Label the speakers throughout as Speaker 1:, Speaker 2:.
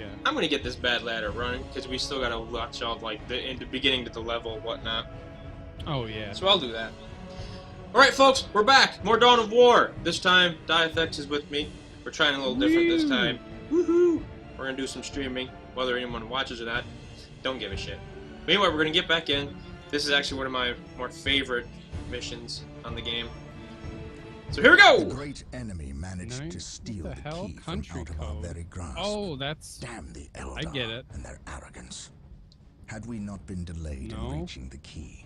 Speaker 1: yeah.
Speaker 2: I'm gonna get this bad ladder running because we still gotta watch out like in the beginning to the level and whatnot.
Speaker 1: Oh, yeah.
Speaker 2: So I'll do that. All right, folks, we're back. More Dawn of War. This time, Diathex is with me. We're trying a little different this time. Woohoo! We're gonna do some streaming, whether anyone watches or not. Don't give a shit. But anyway, we're gonna get back in. This is actually one of my more favorite missions on the game. So here we go!
Speaker 3: The great enemy managed to steal the key from out of our very grasp.
Speaker 1: Oh, that's...
Speaker 3: Damn the Eldar
Speaker 1: I get it.
Speaker 3: and their arrogance. Had we not been delayed in reaching the key,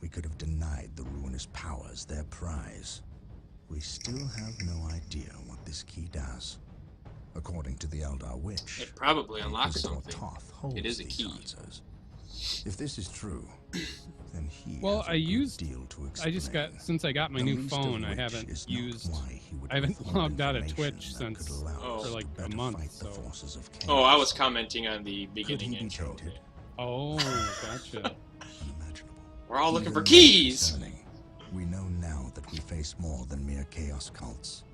Speaker 3: we could have denied the ruinous powers their prize. We still have no idea what this key does. According to the Eldar Witch,
Speaker 2: it probably unlocks
Speaker 3: Inquisitor
Speaker 2: something.
Speaker 3: Toth holds
Speaker 2: It is a
Speaker 3: these
Speaker 2: key.
Speaker 3: Answers. If this is true, then he
Speaker 1: well,
Speaker 3: has a
Speaker 1: I
Speaker 3: good
Speaker 1: used.
Speaker 3: deal to
Speaker 1: I just got
Speaker 3: explain.
Speaker 1: since I got my
Speaker 3: The
Speaker 1: new
Speaker 3: least of
Speaker 1: phone. I
Speaker 3: which
Speaker 1: haven't
Speaker 3: is not
Speaker 1: used.
Speaker 3: why he would
Speaker 1: I haven't
Speaker 3: withhold
Speaker 1: logged out of
Speaker 3: information
Speaker 1: Twitch
Speaker 3: that could
Speaker 1: since
Speaker 3: allow us
Speaker 1: for
Speaker 3: to
Speaker 1: like a
Speaker 3: better
Speaker 1: month.
Speaker 3: fight the
Speaker 1: So.
Speaker 3: forces of chaos.
Speaker 2: Oh, I was commenting on the
Speaker 3: Could
Speaker 2: beginning
Speaker 3: he be
Speaker 2: intro.
Speaker 3: tainted?
Speaker 1: Oh, gotcha.
Speaker 3: Unimaginable.
Speaker 2: We're all looking
Speaker 3: Even
Speaker 2: for
Speaker 3: more
Speaker 2: keys!
Speaker 3: concerning, we know now that we face more than mere chaos cults,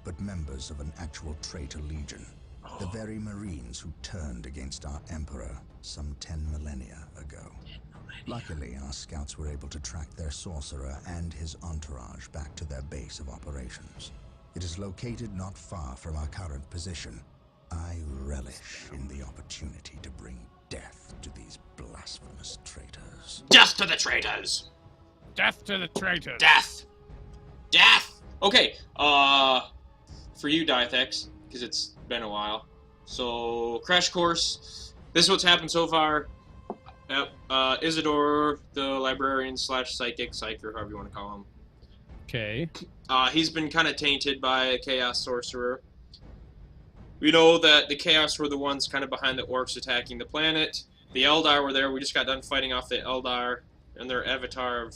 Speaker 3: but members of an actual traitor legion. The very Marines who turned against our Emperor some 10 millennia ago. Luckily, our scouts were able to track their sorcerer and his entourage back to their base of operations. It is located not far from our current position. I relish in the opportunity to bring death to these blasphemous traitors.
Speaker 2: Death to the traitors!
Speaker 1: Death to the traitors.
Speaker 2: Death! Death! Okay, for you, Diathex, because it's been a while. So, crash course. This is what's happened so far. Isidore, the librarian / psychic, psyker, however you want to call him.
Speaker 1: Okay.
Speaker 2: He's been kind of tainted by a chaos sorcerer. We know that the chaos were the ones kind of behind the orcs attacking the planet. The Eldar were there. We just got done fighting off the Eldar and their avatar of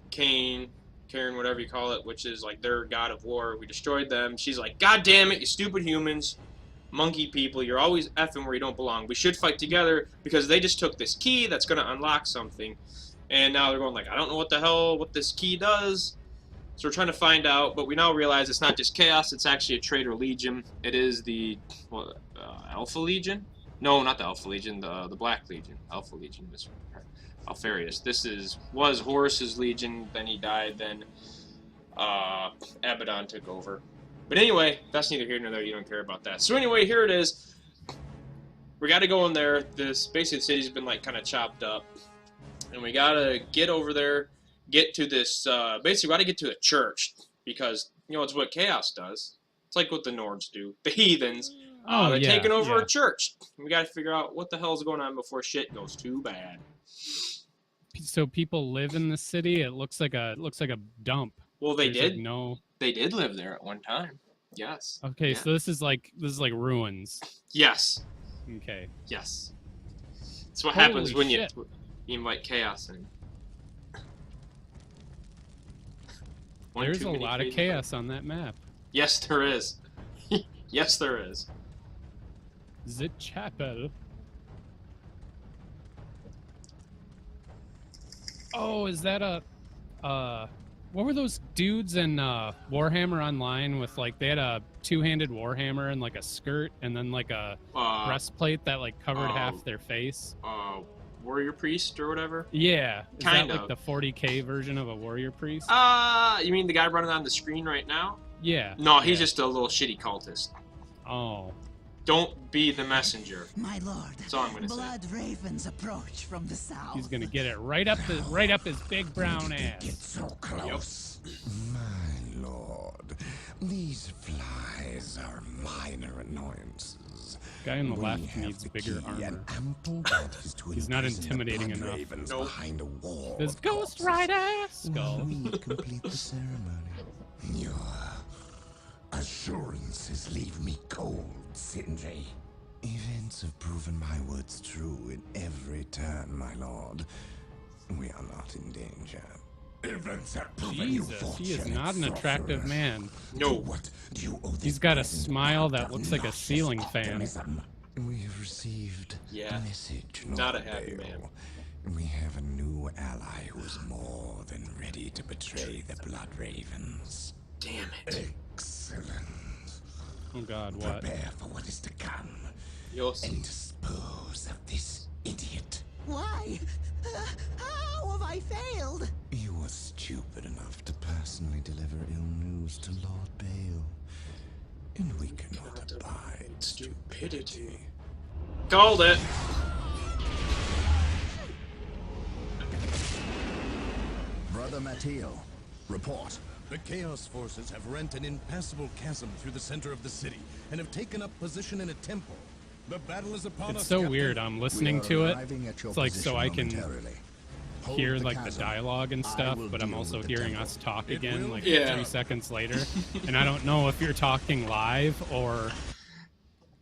Speaker 2: Karen, whatever you call it, which is like their god of war. We destroyed them. She's like, God damn it, you stupid humans. Monkey people, you're always effing where you don't belong. We should fight together because they just took this key that's going to unlock something. And now they're going like, I don't know what this key does. So we're trying to find out, but we now realize it's not just chaos, it's actually a traitor legion. It is the Alpha Legion? No, not the Alpha Legion, the Black Legion. Alpha Legion is Alfarius. This was Horus's legion, then he died, then Abaddon took over. But anyway, that's neither here nor there. You don't care about that. So anyway, here it is. We got to go in there. This basically the city's been like kind of chopped up, and we got to get over there, get to this. Basically, we got to get to a church because you know it's what chaos does. It's like what the Nords do. The heathens. They're taking over a church. We got to figure out what the hell's going on before shit goes too bad.
Speaker 1: So people live in the city. It looks like a dump.
Speaker 2: Well, they did.
Speaker 1: Like no.
Speaker 2: They did live there at one time. Yes.
Speaker 1: Okay,
Speaker 2: yeah.
Speaker 1: so this is like ruins.
Speaker 2: Yes.
Speaker 1: Okay.
Speaker 2: Yes. That's what
Speaker 1: Holy
Speaker 2: happens when
Speaker 1: shit.
Speaker 2: you invite chaos in.
Speaker 1: There's a lot of chaos on that map.
Speaker 2: Yes, there is. Yes, there is.
Speaker 1: The chapel. Oh, is that a what were those dudes in Warhammer Online with like they had a two-handed warhammer and like a skirt and then like a breastplate that like covered half their face?
Speaker 2: Warrior priest or whatever?
Speaker 1: Yeah. Is
Speaker 2: kind
Speaker 1: that
Speaker 2: of.
Speaker 1: like the 40k version of a warrior priest?
Speaker 2: You mean the guy running on the screen right now?
Speaker 1: Yeah.
Speaker 2: No, he's just a little shitty cultist.
Speaker 1: Oh.
Speaker 2: Don't be the messenger.
Speaker 4: My lord,
Speaker 2: that's all I'm gonna
Speaker 4: blood
Speaker 2: say.
Speaker 4: ravens approach from the south.
Speaker 1: He's gonna get it right up his big brown ass.
Speaker 3: Get so close. Yep. My lord, these flies are minor annoyances.
Speaker 1: Guy on the left needs bigger armor. He's not intimidating enough.
Speaker 2: Nope.
Speaker 3: Behind a wall.
Speaker 1: There's Ghost Rider skull.
Speaker 3: We complete the ceremony. Your assurances leave me cold, Sindri. Events have proven my words true in every turn, my lord. We are not in danger. Events have proven you
Speaker 1: Jesus, he is not an attractive man.
Speaker 2: No.
Speaker 3: What do you owe this
Speaker 1: He's got a
Speaker 3: present
Speaker 1: smile that
Speaker 3: of
Speaker 1: looks like a
Speaker 3: obnoxious
Speaker 1: ceiling fan.
Speaker 3: optimism? We have received
Speaker 2: Yeah.
Speaker 3: a message.
Speaker 2: Not a
Speaker 3: Lord
Speaker 2: happy
Speaker 3: Dale.
Speaker 2: man.
Speaker 3: We have a new ally who is more than ready to betray the Blood Ravens.
Speaker 2: Damn it.
Speaker 3: Excellent.
Speaker 1: Oh God, what?
Speaker 3: Prepare for what is to come.
Speaker 2: Yes.
Speaker 5: and dispose of this idiot.
Speaker 4: Why? How have I failed?
Speaker 5: You were stupid enough to personally deliver ill news to Lord Bale, and we cannot abide stupidity.
Speaker 2: Called it.
Speaker 3: Brother Matteo, report.
Speaker 6: The Chaos Forces have rent an impassable chasm through the center of the city and have taken up position in a temple. The battle is upon us.
Speaker 1: It's so
Speaker 6: Captain.
Speaker 1: weird. I'm listening to it.
Speaker 3: Arriving at your
Speaker 1: It's like so I can
Speaker 3: momentarily. Hold
Speaker 1: hear
Speaker 3: the
Speaker 1: like the
Speaker 3: chasm.
Speaker 1: dialogue and
Speaker 3: I
Speaker 1: stuff,
Speaker 3: will
Speaker 1: but I'm
Speaker 3: deal
Speaker 1: also
Speaker 3: with the
Speaker 1: hearing
Speaker 3: temple.
Speaker 1: us talk
Speaker 6: It
Speaker 1: again
Speaker 6: will
Speaker 1: like
Speaker 2: Yeah.
Speaker 1: 3 seconds later, and I don't know if you're talking live or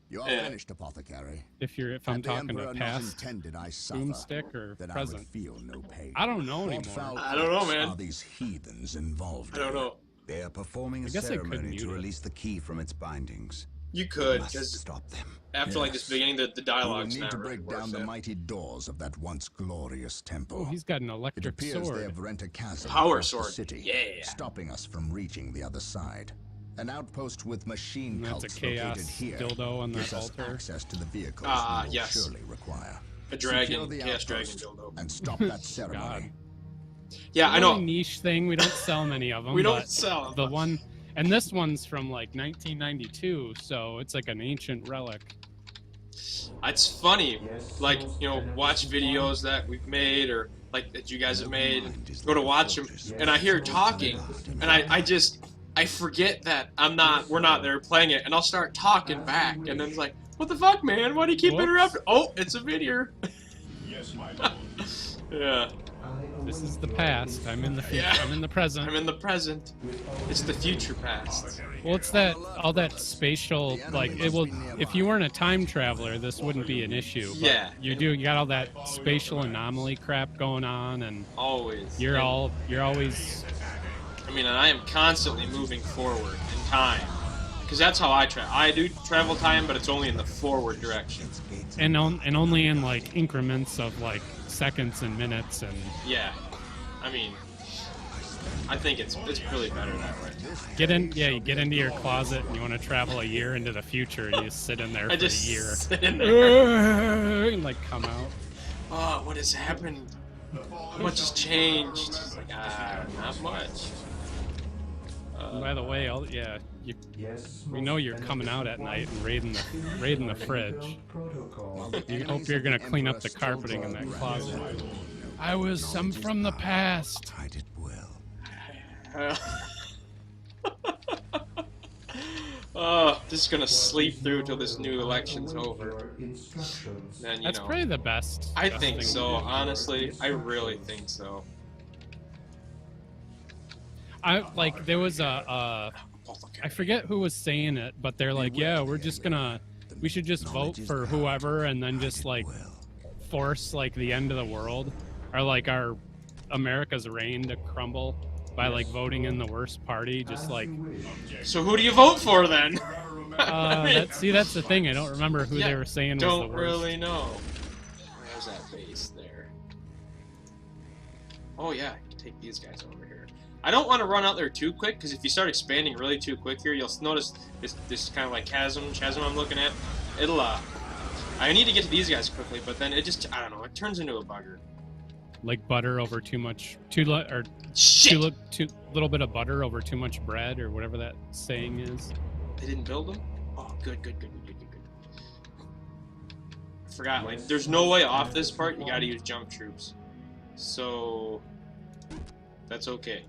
Speaker 3: You're
Speaker 2: Yeah.
Speaker 3: finished, apothecary.
Speaker 1: if
Speaker 3: Had
Speaker 1: I'm
Speaker 3: the
Speaker 1: talking
Speaker 3: Emperor
Speaker 1: to
Speaker 3: not
Speaker 1: past
Speaker 3: intended I suffer,
Speaker 1: boomstick or
Speaker 3: then I would
Speaker 1: present.
Speaker 3: feel no pain.
Speaker 1: I don't know
Speaker 3: What
Speaker 1: anymore.
Speaker 3: foul
Speaker 2: I don't know,
Speaker 3: acts
Speaker 2: man.
Speaker 3: Are these heathens involved?
Speaker 2: I don't
Speaker 3: in?
Speaker 2: know.
Speaker 7: They are performing
Speaker 1: I
Speaker 7: a
Speaker 1: guess I could
Speaker 7: ceremony
Speaker 1: mute
Speaker 7: to
Speaker 1: it.
Speaker 7: release the key from its bindings.
Speaker 2: You could,
Speaker 7: Must
Speaker 2: because
Speaker 7: stop them.
Speaker 2: after like this
Speaker 3: Yes.
Speaker 2: beginning, the
Speaker 3: We will
Speaker 2: dialogue's
Speaker 3: need
Speaker 2: not
Speaker 3: to
Speaker 2: really
Speaker 3: break
Speaker 2: worth
Speaker 3: down the
Speaker 2: it.
Speaker 3: mighty doors of that once glorious temple.
Speaker 1: Oh, he's got an
Speaker 3: It
Speaker 1: electric
Speaker 3: appears they
Speaker 1: sword.
Speaker 3: have rent a chasm
Speaker 2: Power
Speaker 3: across
Speaker 2: sword.
Speaker 3: the city,
Speaker 2: Yeah.
Speaker 3: stopping us from reaching the other side. An outpost with machine
Speaker 1: And that's a
Speaker 3: cults
Speaker 1: chaos
Speaker 3: located here
Speaker 1: dildo on that
Speaker 3: gives us
Speaker 1: altar.
Speaker 3: access to the vehicles
Speaker 2: Ah,
Speaker 3: we will
Speaker 2: yes.
Speaker 3: surely require.
Speaker 2: A dragon,
Speaker 3: Secure the
Speaker 2: chaos dragon
Speaker 3: outpost
Speaker 2: dildo.
Speaker 3: and stop that ceremony.
Speaker 2: Yeah, I know.
Speaker 1: Really niche thing. We don't sell many of them.
Speaker 2: We don't
Speaker 1: but
Speaker 2: sell 'em.
Speaker 1: the one, and this one's from like 1992, so it's like an ancient relic.
Speaker 2: It's funny, like, you know, watch videos that we've made or like that you guys have made, go to watch them, and I hear talking, and I forget that we're not there playing it, and I'll start talking back, and then it's like, what the fuck, man? Why do you keep
Speaker 1: Whoops.
Speaker 2: interrupting? Oh, it's a video.
Speaker 6: Yes, my lord.
Speaker 2: Yeah,
Speaker 1: This is the past. I'm in the future.
Speaker 2: Yeah.
Speaker 1: I'm in the present.
Speaker 2: I'm in the present. It's the future past.
Speaker 1: Well, it's that all that spatial, like it will. If you weren't a time traveler, this wouldn't be an issue. But
Speaker 2: Yeah.
Speaker 1: you do. You got all that spatial anomaly crap going on, and
Speaker 2: Always.
Speaker 1: you're always.
Speaker 2: I mean, and I am constantly moving forward in time. Because that's how I travel. I do travel time, but it's only in the forward direction.
Speaker 1: And only in like increments of like seconds and minutes and
Speaker 2: Yeah. I mean, I think it's really better that way.
Speaker 1: you get into your closet and you want to travel a year into the future and you just sit in there for
Speaker 2: I just
Speaker 1: a year
Speaker 2: sit in there.
Speaker 1: and like come out.
Speaker 2: Oh, what has happened? How much has changed? It's like, not much.
Speaker 1: By the way, we know you're coming out at night and raiding the fridge. You hope you're gonna clean up the carpeting in that closet. I'm from the past.
Speaker 3: Hide it well.
Speaker 2: Oh, just gonna sleep through till this new election's over. Then,
Speaker 1: That's probably the best.
Speaker 2: I
Speaker 1: best
Speaker 2: think
Speaker 1: thing
Speaker 2: so,
Speaker 1: to do.
Speaker 2: honestly. I really think so.
Speaker 1: There was I forget who was saying it, but they're like, yeah, we should just vote for whoever and then just like force like the end of the world or like our America's reign to crumble by like voting in the worst party, just like
Speaker 2: So who do you vote for then?
Speaker 1: that's the thing. I don't remember who they were saying was the
Speaker 2: Don't
Speaker 1: worst.
Speaker 2: really know. There's that base there. Oh yeah, I can take these guys over here. I don't want to run out there too quick, because if you start expanding really too quick here, you'll notice this kind of like chasm I'm looking at. It'll I need to get to these guys quickly, but then it just, I don't know, it turns into a bugger.
Speaker 1: Like butter over too
Speaker 2: Shit!
Speaker 1: little bit of butter over too much bread, or whatever that saying is.
Speaker 2: They didn't build them? Oh, good. I forgot, like, there's no way off this part, you gotta use jump troops. So, that's okay.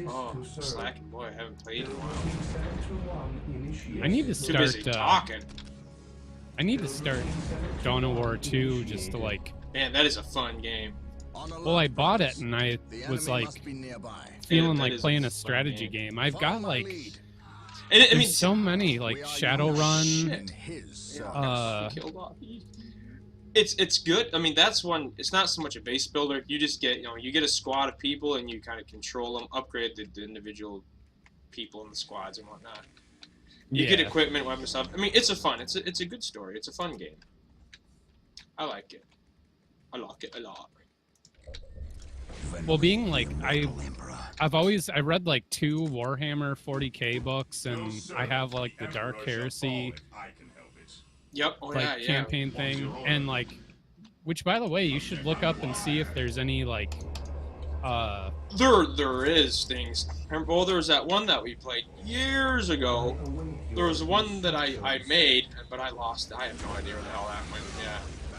Speaker 2: Oh, slacking, boy, I haven't played in a while.
Speaker 1: I need to
Speaker 2: Too busy
Speaker 1: start.
Speaker 2: talking.
Speaker 1: I need to start Dawn of War 2 just to like.
Speaker 2: Man, that is a fun game.
Speaker 1: Well, I bought it and I was like feeling
Speaker 2: that
Speaker 1: like
Speaker 2: is
Speaker 1: playing
Speaker 2: a
Speaker 1: a
Speaker 2: fun
Speaker 1: strategy game. I've got like
Speaker 2: And I mean,
Speaker 1: there's so many like Shadowrun.
Speaker 2: killed off. It's good. I mean, that's one. It's not so much a base builder. You just get, you get a squad of people and you kind of control them, upgrade the individual people in the squads and whatnot. You get equipment, weapon stuff. I mean, it's a good story. It's a fun game. I like it. I like it a lot.
Speaker 1: Well, being like I read like 2 Warhammer 40K books, and I have like the Dark Heresy
Speaker 2: Yep. Oh,
Speaker 1: like
Speaker 2: yeah.
Speaker 1: campaign thing, and like, which by the way, you should look up and see if there's any like,
Speaker 2: There is things. Well, there was that one that we played years ago. There was one that I made, but I lost. I have no idea where the hell that went. Yeah,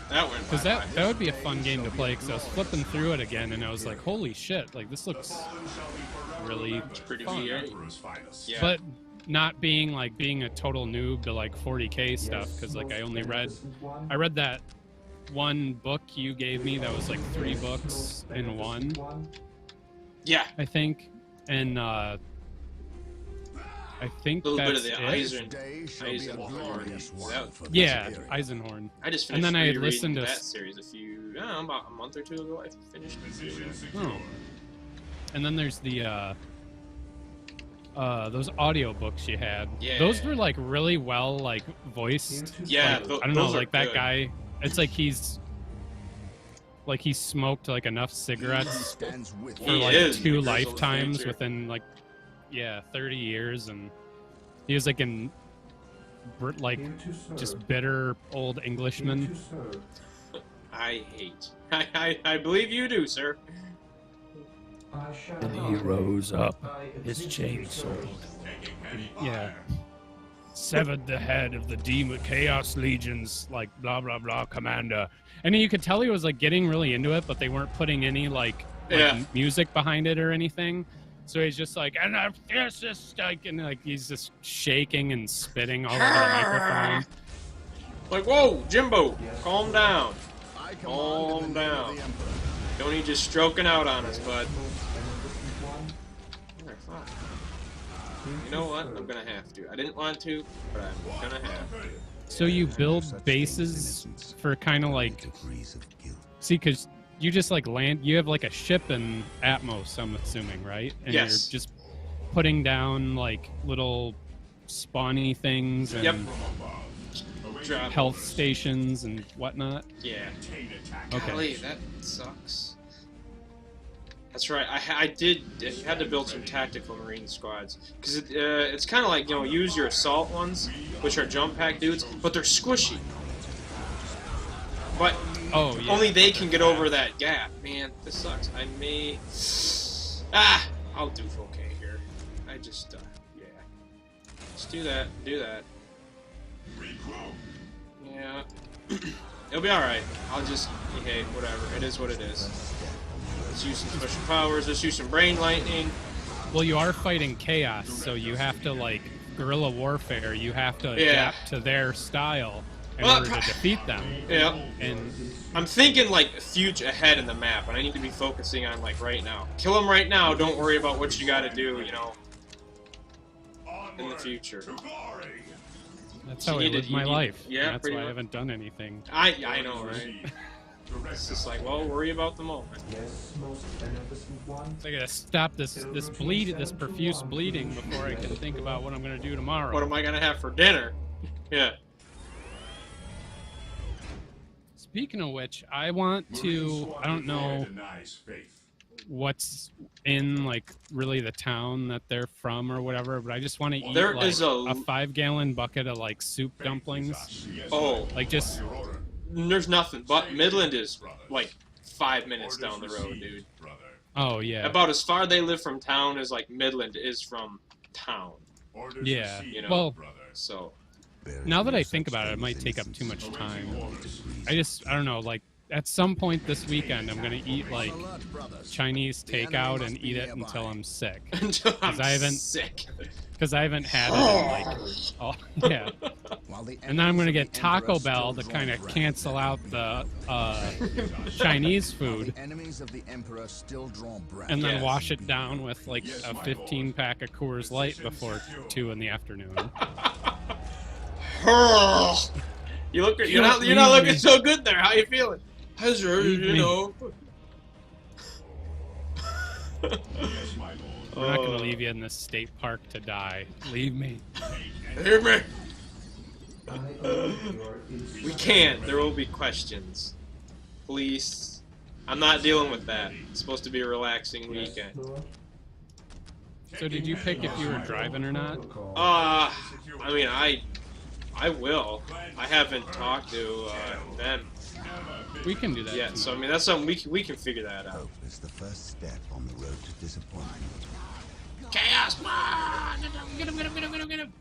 Speaker 2: that went.
Speaker 1: because that would be a fun game to play. Because I was flipping through it again, and I was like, holy shit! Like this looks really
Speaker 2: pretty
Speaker 1: fun.
Speaker 2: Yeah.
Speaker 1: But not being a total noob to like 40K stuff, because like I read that one book you gave me that was like 3 books in one.
Speaker 2: Yeah.
Speaker 1: I think, and I think
Speaker 2: A little bit
Speaker 1: that's
Speaker 2: of the
Speaker 1: it. Yeah, Eisenhorn.
Speaker 2: I just finished
Speaker 1: And then I had
Speaker 2: rereading
Speaker 1: listened to
Speaker 2: that series about a month or two ago. I finished the series.
Speaker 1: Oh. And then there's the those audio books you had.
Speaker 2: Yeah.
Speaker 1: Those were like really well like voiced.
Speaker 2: Yeah,
Speaker 1: Like, I don't know,
Speaker 2: those are
Speaker 1: like that
Speaker 2: good.
Speaker 1: guy. It's like he smoked like enough cigarettes for
Speaker 2: He
Speaker 1: like
Speaker 2: is
Speaker 1: 2
Speaker 2: the visual
Speaker 1: lifetimes
Speaker 2: feature.
Speaker 1: within like 30 years, and he was like like just bitter old Englishman.
Speaker 2: I hate. I believe you do, sir.
Speaker 8: And he rose up, his chain sword.
Speaker 1: Yeah. Severed the head of the demon Chaos Legion's like blah blah blah commander. And you could tell he was like getting really into it, but they weren't putting any like music behind it or anything. So he's just like, and this is like, and like he's just shaking and spitting all over the microphone.
Speaker 2: Like, whoa, Jimbo, calm down. Calm down. Don't need you stroking out on us, bud. You know what? I'm gonna have to. I didn't want to, but I'm gonna have to.
Speaker 1: So you build bases for kind of like, see, because you just like land, you have like a ship in Atmos, I'm assuming, right? And
Speaker 2: Yes.
Speaker 1: you're just putting down like little spawny things and
Speaker 2: Yep. Drop.
Speaker 1: health stations and whatnot.
Speaker 2: Yeah.
Speaker 1: Okay.
Speaker 2: Golly, that sucks. That's right. I had to build some tactical marine squads because it's kind of like, you know, use your assault ones, which are jump pack dudes, but they're squishy. But
Speaker 1: Oh, yeah.
Speaker 2: only they can get over that gap. Man, this sucks. I may. I'll do okay here. I just yeah. Just do that. Do that. Yeah. It'll be all right. I'll just hey, whatever. It is what it is. Let's use some special powers. Let's use some brain lightning.
Speaker 1: Well, you are fighting chaos, so you have to like guerrilla warfare. You have to adapt to their style in order to defeat them.
Speaker 2: Yeah.
Speaker 1: And
Speaker 2: I'm thinking like future ahead in the map, and I need to be focusing on like right now. Kill them right now. Don't worry about what you got to do. You know, in the future.
Speaker 1: that's how I live my life.
Speaker 2: Yeah,
Speaker 1: that's
Speaker 2: pretty
Speaker 1: why I
Speaker 2: much.
Speaker 1: haven't done anything.
Speaker 2: I know, right? It's just like, well, worry about the moment.
Speaker 1: I gotta stop this profuse bleeding before I can think about what I'm gonna do tomorrow.
Speaker 2: What am I gonna have for dinner? Yeah.
Speaker 1: Speaking of which, I want to. I don't know what's in like really the town that they're from or whatever, but I just want to eat
Speaker 2: There
Speaker 1: like
Speaker 2: is
Speaker 1: a
Speaker 2: a
Speaker 1: 5-gallon bucket of like soup dumplings.
Speaker 2: Oh,
Speaker 1: Like just
Speaker 2: there's nothing. But Midland is like 5 minutes down the road, dude.
Speaker 1: oh yeah,
Speaker 2: About as far they live from town as like Midland is from town.
Speaker 1: yeah.
Speaker 2: You know.
Speaker 1: Well,
Speaker 2: So
Speaker 1: now that I think about it, it might take up too much time. I don't know, like at some point this weekend I'm gonna eat like Chinese takeout and eat it until I'm sick.
Speaker 2: until I'm
Speaker 1: I haven't-
Speaker 2: sick.
Speaker 1: Because I haven't had it in like, oh yeah. And then I'm gonna get Taco Bell to kind of cancel out the Chinese food,
Speaker 3: Enemies of the Emperor still draw breath.
Speaker 1: and then
Speaker 2: Yes.
Speaker 1: wash it down with like a 15-pack of Coors Light before 2 in the afternoon.
Speaker 2: You look. You're not looking so good there. How you feeling? You know.
Speaker 1: We're not gonna leave you in this state park to die. Leave me.
Speaker 2: Hear me? We can't. There will be questions. Please. I'm not dealing with that. It's supposed to be a relaxing weekend.
Speaker 1: So did you pick if you were driving or not?
Speaker 2: I mean, I I will. I haven't talked to them
Speaker 1: We can do that.
Speaker 2: yet, so I mean that's something we can figure that out.
Speaker 3: Hope is the first step on the road to disappointment.
Speaker 2: Chaos! Get him!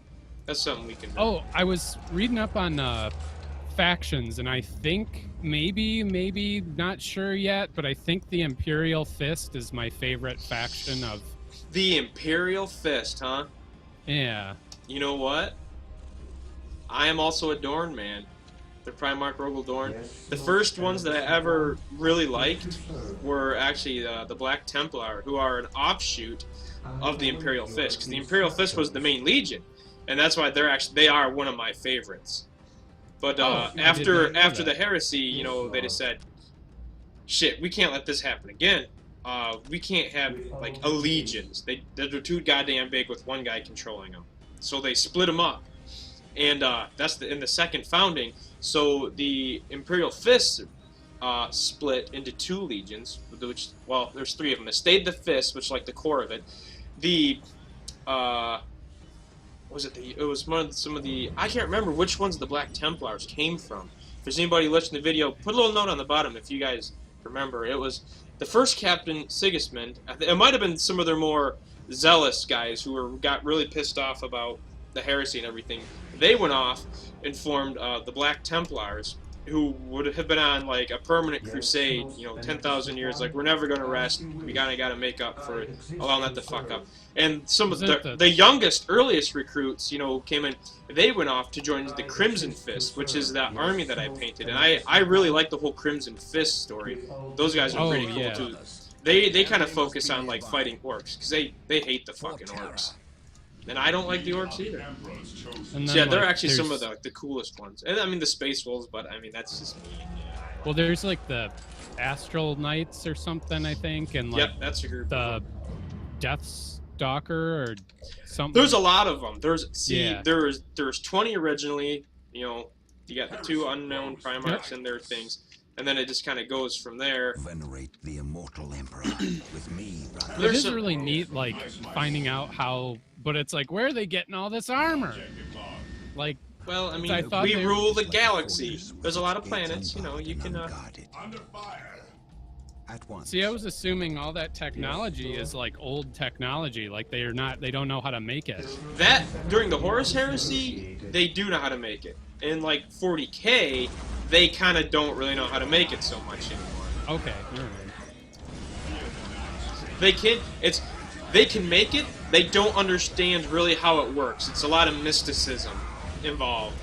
Speaker 2: That's something we can do.
Speaker 1: Oh, I was reading up on factions, and I think maybe not sure yet, but I think the Imperial Fist is my favorite faction of.
Speaker 2: The Imperial Fist, huh?
Speaker 1: Yeah.
Speaker 2: You know what? I am also a Dorn man. The Primarch Rogel Dorn. The first ones that I ever really liked were actually the Black Templar, who are an offshoot of the Imperial Fist, because the Imperial Fist was the main legion, and that's why they are one of my favorites. But after the heresy, you know, they just said, shit, we can't let this happen again. We can't have like legions. They're too goddamn big with one guy controlling them. So they split them up, and that's in the second founding. So the Imperial Fist split into 2 legions, which, well, there's 3 of them. It stayed the Fist, which is like the core of it. It was some of the, I can't remember which ones the Black Templars came from. If there's anybody listening to the video, put a little note on the bottom if you guys remember. It was the first Captain Sigismund. It might have been some of their more zealous guys who got really pissed off about the heresy and everything. They went off and formed the Black Templars, who would have been on like a permanent crusade, you know, 10,000 years. Like, we're never gonna rest. We gotta make up for allowing that to fuck up. And some of the youngest, earliest recruits, you know, came in. They went off to join the Crimson Fist, which is that army that I painted. And I really like the whole Crimson Fist story. Those guys are pretty cool too. They kind of focus on like fighting orcs, because they hate the fucking orcs. And I don't like the orcs either.
Speaker 1: And then,
Speaker 2: So yeah, they're actually some of the coolest ones. And I mean the Space Wolves, but I mean that's just me.
Speaker 1: Well, there's like the Astral Knights or something, I think, and like
Speaker 2: Yep, that's a group.
Speaker 1: the Death Stalker or something.
Speaker 2: There's a lot of them. There's 20 originally. You know, you got the 2 unknown Primarchs and their things, and then it just kind of goes from there.
Speaker 3: Venerate the immortal emperor with me, brother.
Speaker 1: It is really neat, like finding out how. But it's like, where are they getting all this armor? Like,
Speaker 2: well, I mean,
Speaker 1: I
Speaker 2: we rule the galaxy. There's a lot of planets, you know. You can.
Speaker 3: At once.
Speaker 1: See, I was assuming all that technology is like old technology. Like they don't know how to make it.
Speaker 2: That during the Horus Heresy, they do know how to make it. In like 40K, they kind of don't really know how to make it so much anymore.
Speaker 1: Okay.
Speaker 2: They can make it. They don't understand really how it works. It's a lot of mysticism involved.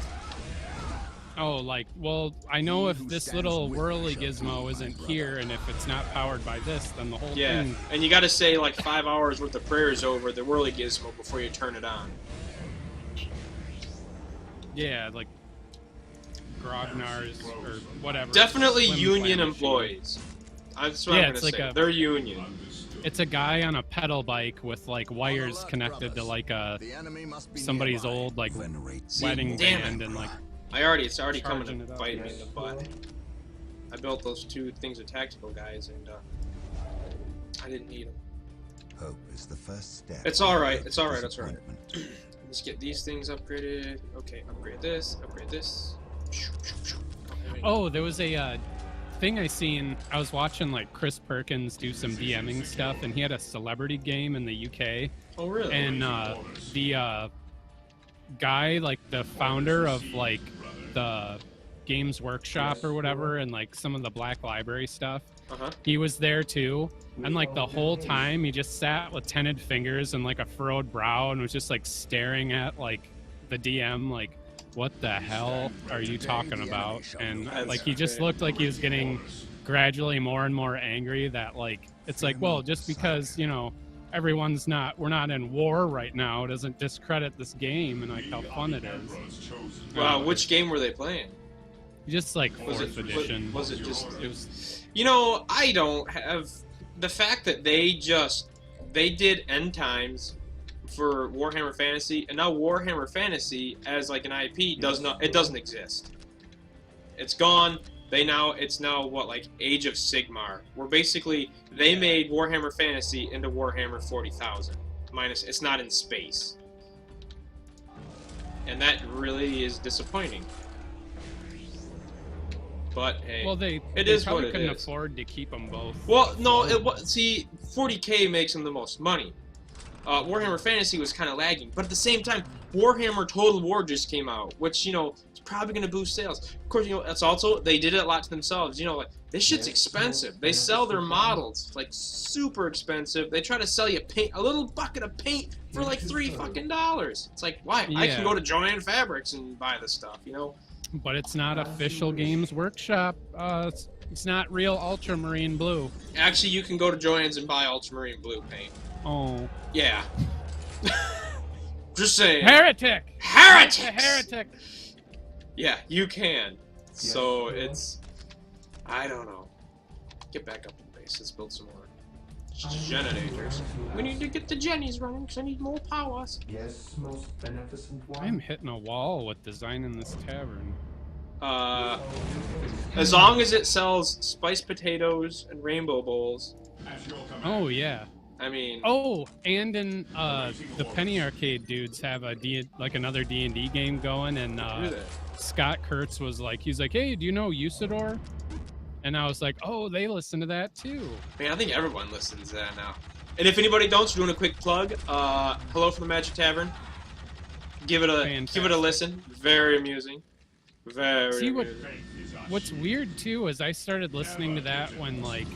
Speaker 1: Oh, like, well, I know if this little whirly gizmo isn't here, and if it's not powered by this, then the whole thing.
Speaker 2: And you got to say like 5 hours worth of prayers over the whirly gizmo before you turn it on.
Speaker 1: Yeah, like Grognar's or whatever.
Speaker 2: Definitely union employees. That's what I'm gonna say. They're union.
Speaker 1: It's a guy on a pedal bike with like wires connected to like somebody's old like wedding band and like.
Speaker 2: It's already coming to bite me in the butt. I built those 2 things of tactical guys, and I didn't need them.
Speaker 3: Hope is the first step.
Speaker 2: It's all right. It's all right. It's all right. Let's get these things upgraded. Okay, upgrade this. Upgrade this.
Speaker 1: Oh, there was a thing I seen. I was watching like Chris Perkins do some DMing stuff, and he had a celebrity game in the UK.
Speaker 2: Oh, really?
Speaker 1: And the guy, like the founder of like the Games Workshop or whatever, and like some of the Black Library stuff, he was there too. And like the whole time, he just sat with tinted fingers and like a furrowed brow, and was just like staring at like the DM, like, what the hell are you talking about? And like he just looked like he was getting gradually more and more angry that like it's like, well, just because, you know, we're not in war right now doesn't discredit this game and like how fun it is.
Speaker 2: Wow, which game were they playing?
Speaker 1: Just like 4th edition.
Speaker 2: Was it just? It was. You know, I don't have the fact that they did End Times for Warhammer Fantasy, and now Warhammer Fantasy as like an IP doesn't exist. It's gone. It's now what, like Age of Sigmar, where basically they made Warhammer Fantasy into Warhammer 40,000. Minus, it's not in space. and that really is disappointing. But hey,
Speaker 1: Well, they
Speaker 2: is
Speaker 1: probably
Speaker 2: what it
Speaker 1: couldn't
Speaker 2: is.
Speaker 1: afford to keep them both.
Speaker 2: Well, no, see, 40K makes them the most money. Warhammer Fantasy was kind of lagging, but at the same time, Warhammer Total War just came out, which, you know, is probably going to boost sales. Of course, you know, that's also, they did it a lot to themselves. You know, like, this shit's expensive. They sell their models, like, super expensive. They try to sell you paint, a little bucket of paint for, like, $3 fucking. It's like, why?
Speaker 1: Yeah.
Speaker 2: I can go to Joann Fabrics and buy this stuff, you know?
Speaker 1: But it's not official Games Workshop. It's not real ultramarine blue.
Speaker 2: Actually, you can go to Joann's and buy ultramarine blue paint.
Speaker 1: Oh.
Speaker 2: Yeah. Just saying.
Speaker 1: Heretic!
Speaker 2: Heretics!
Speaker 1: A heretic!
Speaker 2: Yeah, you can. So it's... I don't know. Get back up in base. Let's build some more generators. We need to get the Jennies running because I need more powers.
Speaker 9: Yes, most beneficent one.
Speaker 1: I'm hitting a wall with designing this tavern.
Speaker 2: As long as it sells spiced potatoes and rainbow bowls.
Speaker 1: Oh, yeah.
Speaker 2: I mean...
Speaker 1: Oh, and in the Penny Arcade dudes have a another D&D game going, and Scott Kurtz was like, he's like, hey, do you know Usador? And I was like, oh, they listen to that too.
Speaker 2: Man, I think everyone listens to that now. And if anybody don't, doing a quick plug. Hello from the Magic Tavern. Give it a listen. Very amusing. Very.
Speaker 1: See,
Speaker 2: amusing.
Speaker 1: What's weird too is I started listening to that when like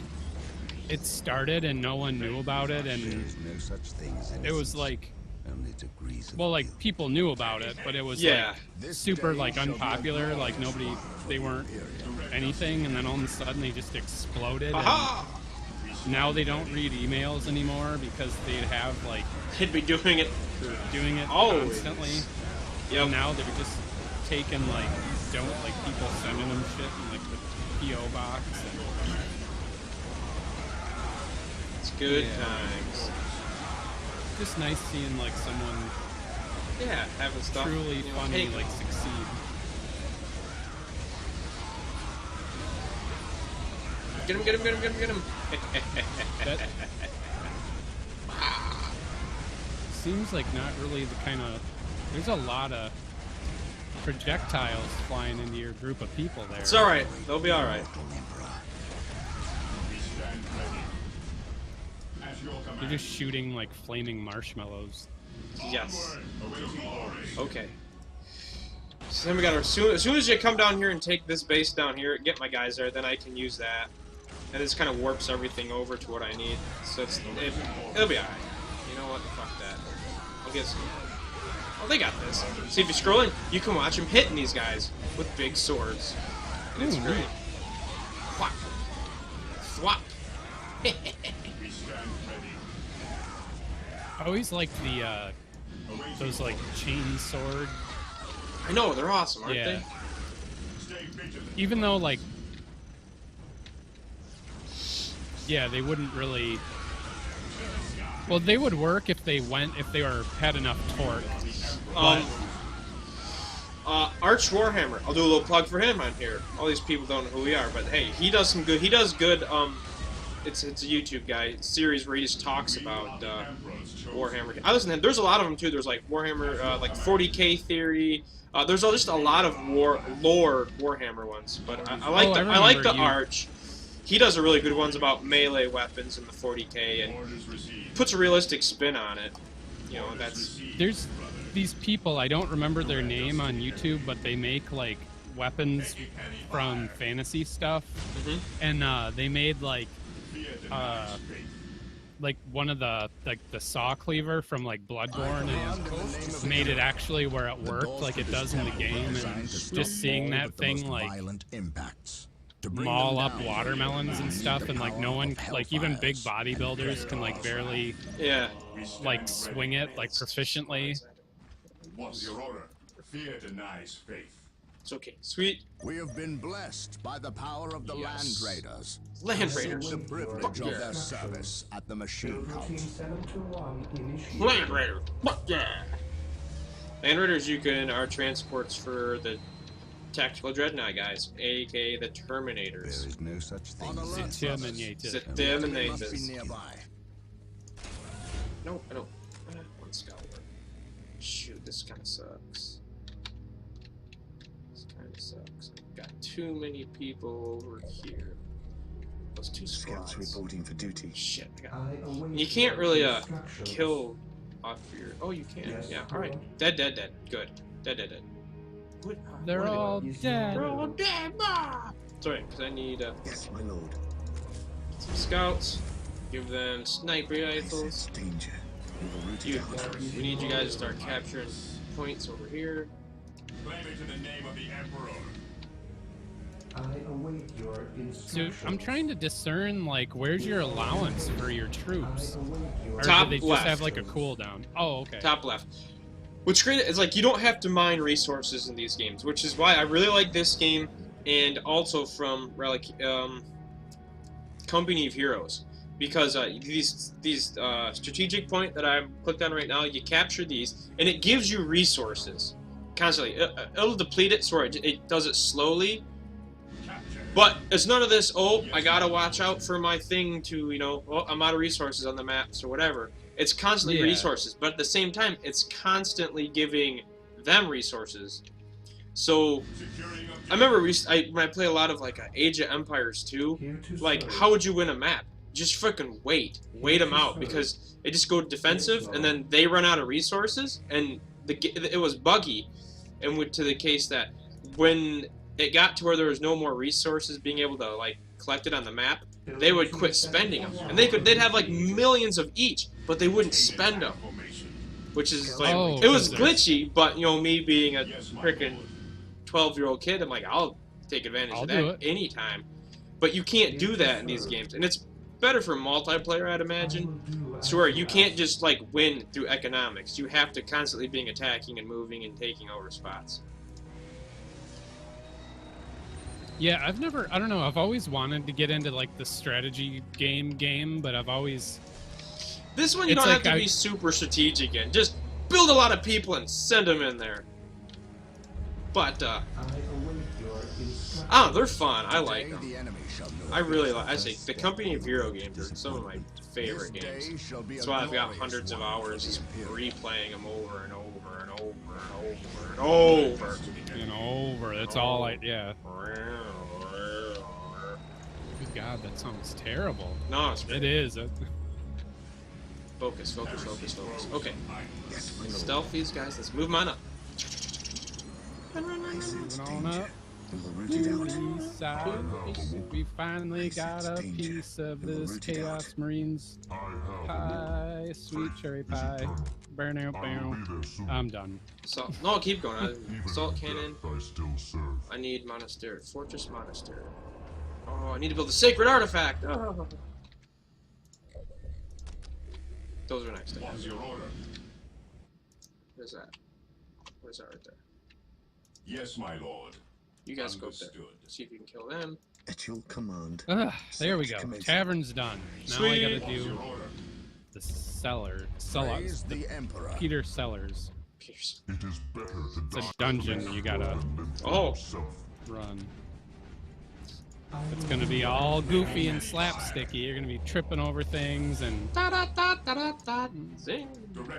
Speaker 1: it started and no one knew about it, and
Speaker 3: No such thing as
Speaker 1: it was like,
Speaker 3: only degrees of
Speaker 1: well, like people knew about it, but it was like super like unpopular. Like they weren't anything, and then all of a sudden they just exploded. And now they don't read emails anymore because they'd have like
Speaker 2: they'd be doing it
Speaker 1: constantly.
Speaker 2: Yep.
Speaker 1: And now they're just taking like people sending them shit in like the PO box. And
Speaker 2: it's good times.
Speaker 1: Just nice seeing like someone
Speaker 2: having stuff
Speaker 1: truly funny like succeed.
Speaker 2: Get him.
Speaker 1: That seems like not really the kind of... There's a lot of projectiles flying into your group of people there.
Speaker 2: It's alright. They'll be alright.
Speaker 1: They're just shooting like flaming marshmallows.
Speaker 2: Yes. Okay. So then we got our... As soon as you come down here and take this base down here, get my guys there, then I can use that. And this kind of warps everything over to what I need. So it'll be alright. You know what? Fuck that. I'll get some... Oh, they got this. See, if you're scrolling, you can watch them hitting these guys with big swords. And it's great. Whop. Swap.
Speaker 1: I always liked the those like chain sword.
Speaker 2: I know, they're awesome, aren't they?
Speaker 1: Even though like they wouldn't really. Well, they would work if they had enough torque.
Speaker 2: Arch Warhammer. I'll do a little plug for him on here. All these people don't know who we are, but hey, he does some good. He does good. It's a YouTube guy series where he just talks about Warhammer. I listen to him. There's a lot of them too. There's like Warhammer, like 40K theory. There's just a lot of lore Warhammer ones, but I like the Arch. He does a really good ones about melee weapons in the 40K and puts a realistic spin on it. You know,
Speaker 1: there's these people, I don't remember their name on YouTube, but they make like weapons from fantasy stuff. And they made like one of the saw cleaver from like Bloodborne, and made it actually where it worked like it does in the game, and just seeing that thing like maul up watermelons and stuff, and like no one, like even big bodybuilders can like barely like swing it like proficiently.
Speaker 6: What's your order? Fear denies faith.
Speaker 2: It's okay. Sweet.
Speaker 3: We have been blessed by the power of the Land Raiders.
Speaker 2: Land Raiders.
Speaker 3: The privilege of their service at the machine cult.
Speaker 2: Land Raiders. Fuck yeah. Land Raiders, are transports for the Tactical Dreadnought guys, aka the Terminators.
Speaker 3: There is no such thing.
Speaker 2: The Terminators. No, I don't. One scout. Shoot, this kind of sucks. too many people over here. Those two
Speaker 5: Scouts
Speaker 2: squads.
Speaker 5: reporting for duty.
Speaker 2: Shit, I got.
Speaker 9: I await
Speaker 2: You can't
Speaker 9: your
Speaker 2: really
Speaker 9: instructions.
Speaker 2: kill off your. Oh, you can.
Speaker 9: Yes,
Speaker 2: Yeah. All right.
Speaker 9: Lord.
Speaker 2: Dead. Good. Dead. What?
Speaker 1: They're
Speaker 2: what do I-
Speaker 1: all
Speaker 9: Is
Speaker 1: dead.
Speaker 2: They're all dead. Ah! Sorry, because I need
Speaker 5: Yes, my lord.
Speaker 2: some scouts. Give them sniper
Speaker 5: I
Speaker 2: rifles.
Speaker 5: sense danger. We will root
Speaker 2: You,
Speaker 5: it out.
Speaker 2: we need you guys to start capturing points over here.
Speaker 6: Claim it in the name of the Emperor.
Speaker 9: I await your
Speaker 1: So
Speaker 9: instructions.
Speaker 1: I'm trying to discern, like, where's your allowance for your
Speaker 9: I
Speaker 1: troops?
Speaker 9: await your
Speaker 1: Or
Speaker 2: Top
Speaker 1: do they just
Speaker 2: left.
Speaker 1: have, like, a cooldown? Oh, okay.
Speaker 2: Top left. What's great is like you don't have to mine resources in these games, which is why I really like this game, and also from Relic, Company of Heroes, because these strategic point that I'm clicked on right now, you capture these, and it gives you resources constantly. It'll deplete it, so it does it slowly. But it's none of this, oh, I gotta watch out for my thing to, you know, oh, I'm out of resources on the maps or whatever. It's constantly
Speaker 1: Yeah.
Speaker 2: resources, but at the same time, it's constantly giving them resources. So, I remember when I play a lot of, like, Age of Empires 2,
Speaker 9: Here to
Speaker 2: like,
Speaker 9: serve.
Speaker 2: how would you win a map? Just freaking wait them out, because they just go defensive, and then they run out of resources, and it was buggy, and went to the case that when it got to where there was no more resources being able to like collect it on the map, they would quit spending them, and they'd have like millions of each, but they wouldn't spend them, which is like
Speaker 1: Oh,
Speaker 2: it was
Speaker 1: because
Speaker 2: glitchy. But you know, me being a freaking 12-year-old kid, I'm like, I'll take advantage
Speaker 1: I'll
Speaker 2: of
Speaker 1: do
Speaker 2: that
Speaker 1: it.
Speaker 2: anytime. But you can't do that in these games, and it's better for multiplayer, I'd
Speaker 9: I
Speaker 2: imagine.
Speaker 9: will do as
Speaker 2: So where
Speaker 9: you
Speaker 2: you can't
Speaker 9: ask.
Speaker 2: just like win through economics. You have to constantly being attacking and moving and taking over spots.
Speaker 1: Yeah, I don't know, I've always wanted to get into, like, the strategy game, but I've always...
Speaker 2: This one you
Speaker 1: It's
Speaker 2: don't
Speaker 1: like
Speaker 2: have to be super strategic in. Just build a lot of people and send them in there. But
Speaker 9: I await your instructions.
Speaker 2: oh, they're fun. I like
Speaker 3: Today
Speaker 2: them.
Speaker 3: the enemy shall know
Speaker 2: I really
Speaker 3: fear
Speaker 2: like. I say
Speaker 3: first
Speaker 2: the
Speaker 3: step
Speaker 2: Company of
Speaker 3: of
Speaker 2: Hero games are some of my favorite
Speaker 3: This
Speaker 2: games.
Speaker 3: day shall be
Speaker 2: That's
Speaker 3: a
Speaker 2: why I've got
Speaker 3: glorious
Speaker 2: hundreds of
Speaker 3: one for
Speaker 2: hours
Speaker 3: the
Speaker 2: just
Speaker 3: Imperium.
Speaker 2: replaying them over and over and over and over and over.
Speaker 1: And over, that's all yeah. Good God, that sounds terrible.
Speaker 2: No, it's
Speaker 1: It
Speaker 2: great.
Speaker 1: is.
Speaker 2: Focus. Okay.
Speaker 5: Yes, my lord.
Speaker 2: Stealth these guys. Let's move them on up.
Speaker 5: I sense
Speaker 1: Moving on
Speaker 5: danger.
Speaker 1: up.
Speaker 5: We will root it out.
Speaker 1: East side. We finally got a piece of this Chaos Marines pie, sweet cherry pie. Burn out, I'm done.
Speaker 2: So no, keep going. Assault cannon. I need monastery. Fortress monastery. Oh, I need to build a sacred artifact. Oh. Those are next.
Speaker 6: What's your order?
Speaker 2: Where's that? Where's that right there?
Speaker 6: Yes, my lord.
Speaker 2: You guys go up there.
Speaker 6: Understood.
Speaker 2: See if you can kill them.
Speaker 5: At your command.
Speaker 1: There we go. Tavern's done. Now I gotta
Speaker 2: Sweet.
Speaker 1: do the cellar.
Speaker 3: Praise the Emperor.
Speaker 1: Peter Sellers.
Speaker 2: Pierce.
Speaker 1: It's a dungeon you gotta
Speaker 2: Oh,
Speaker 1: run. It's gonna be all goofy and slapsticky. You're gonna be tripping over things and
Speaker 2: da da da da da da. Zing.